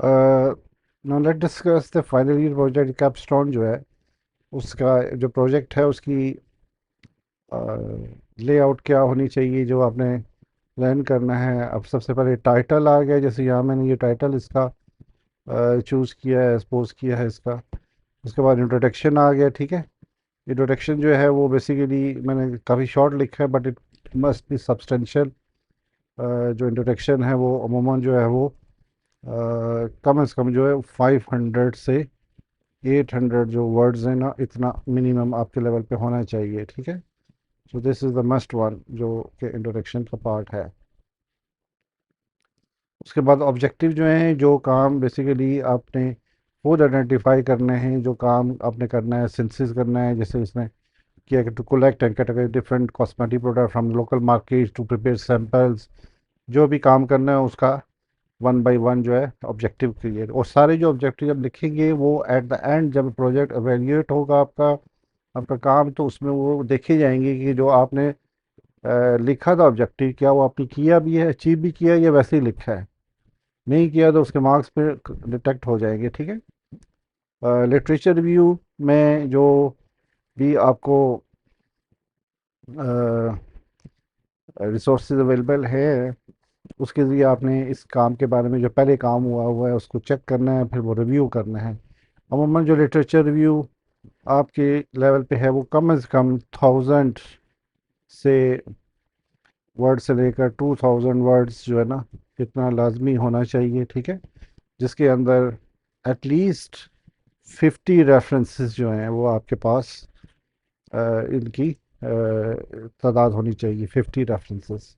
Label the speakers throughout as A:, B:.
A: Now let discuss the final year project capstone जो है उसका जो प्रोजेक्ट है उसकी लेआउट क्या होनी चाहिए जो आपने प्लान करना है। अब सबसे पहले टाइटल आ गया, जैसे यहाँ मैंने ये टाइटल इसका चूज़ किया है, एक्सपोज किया है इसका। उसके बाद इंट्रोडक्शन आ गया, ठीक है। इंट्रोडक्शन जो है वो बेसिकली मैंने काफ़ी शॉर्ट लिखा है, but it must be substantial. जो इंट्रोडक्शन है वो अमूमन जो है वो कम से कम जो है 500 से 800 जो वर्ड्स हैं ना, इतना मिनिमम आपके लेवल पे होना चाहिए, ठीक है। सो this is the must one जो कि इंट्रोडक्शन का पार्ट है। उसके बाद ऑब्जेक्टिव जो हैं, जो काम बेसिकली आपने खुद आइडेंटिफाई करने हैं, जो काम आपने करना है, सिंथेसिस करना है, जैसे इसने किया कि to collect and categorise different cosmetic product from local market to prepare samples. जो भी काम करना है उसका वन बाय वन जो है ऑब्जेक्टिव क्रिएट, और सारे जो ऑब्जेक्टिव जब लिखेंगे वो एट द एंड जब प्रोजेक्ट एवेल्यूएट होगा आपका आपका काम, तो उसमें वो देखे जाएंगे कि जो आपने लिखा था ऑब्जेक्टिव, क्या वो आपने किया भी है, अचीव भी किया, या वैसे ही लिखा है। नहीं किया तो उसके मार्क्स पे डिटेक्ट हो जाएंगे, ठीक है। लिटरेचर रिव्यू में जो भी आपको रिसोर्सेज अवेलेबल है, उसके ज़रिए आपने इस काम के बारे में जो पहले काम हुआ हुआ है उसको चेक करना है, फिर वो रिव्यू करना है। अमूमन जो लिटरेचर रिव्यू आपके लेवल पे है वो कम से कम 1000 से वर्ड से लेकर 2000 वर्ड्स जो है ना, इतना लाजमी होना चाहिए, ठीक है। जिसके अंदर एटलीस्ट 50 रेफरेंसेस जो हैं वो आपके पास इनकी तादाद होनी चाहिए, 50 रेफरेंसेस।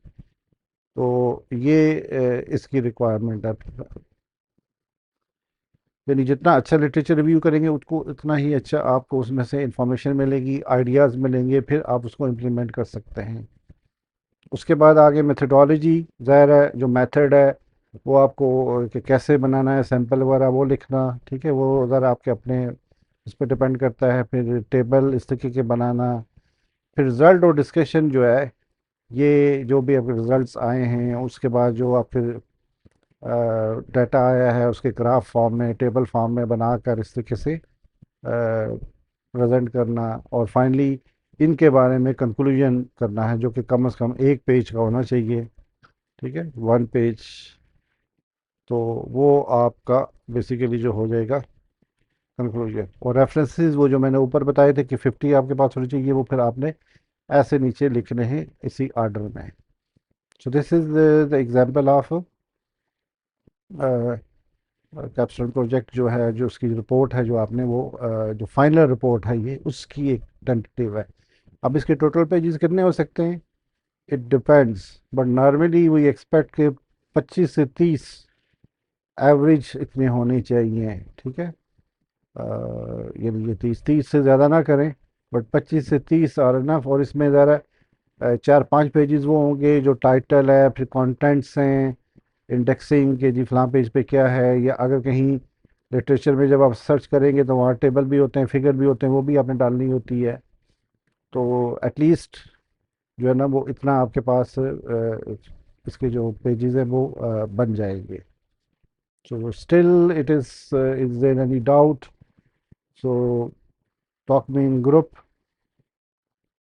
A: तो ये इसकी रिक्वायरमेंट है। यानी जितना अच्छा लिटरेचर रिव्यू करेंगे उसको उतना ही अच्छा आपको उसमें से इंफॉर्मेशन मिलेगी, आइडियाज़ मिलेंगे, फिर आप उसको इम्प्लीमेंट कर सकते हैं। उसके बाद आगे मेथडोलॉजी, ज़ाहिर है जो मेथड है वो आपको कि कैसे बनाना है सैंपल वगैरह वो लिखना, ठीक है, वो ज़रा आपके अपने उस पर डिपेंड करता है। फिर टेबल इस तरीके के बनाना। फिर रिज़ल्ट और डिस्कशन जो है, ये जो भी आपके रिज़ल्ट्स आए हैं उसके बाद जो आप फिर डाटा आया है उसके ग्राफ फॉर्म में, टेबल फॉर्म में बनाकर इस तरीके से प्रेजेंट करना। और फाइनली इनके बारे में कंक्लूजन करना है जो कि कम से कम एक पेज का होना चाहिए, ठीक है, वन पेज। तो वो आपका बेसिकली जो हो जाएगा कंक्लूजन। और रेफरेंसेस वो जो मैंने ऊपर बताए थे कि 50 आपके पास होनी चाहिए, वो फिर आपने ऐसे नीचे लिखने हैं इसी आर्डर में। So this is the example of capstone project जो है, जो उसकी रिपोर्ट है जो आपने वो जो फाइनल रिपोर्ट है ये उसकी एक टेंटेटिव है। अब इसके टोटल पेजेस कितने हो सकते हैं, it depends, but normally we expect के 25 से 30 एवरेज इतने होने चाहिए, ठीक है। ये 30 से ज़्यादा ना करें, बट 25 से 30 और इनफ। और इसमें ज़रा 4-5 पेजेस वो होंगे जो टाइटल है, फिर कंटेंट्स हैं, इंडेक्सिंग के जी फलां पेज पे क्या है, या अगर कहीं लिटरेचर में जब आप सर्च करेंगे तो वहाँ टेबल भी होते हैं, फिगर भी होते हैं, वो भी आपने डालनी होती है। तो एटलीस्ट जो है ना वो इतना आपके पास इसके जो पेजेस हैं वो बन जाएंगे। So still it is there any doubt, so talk me in group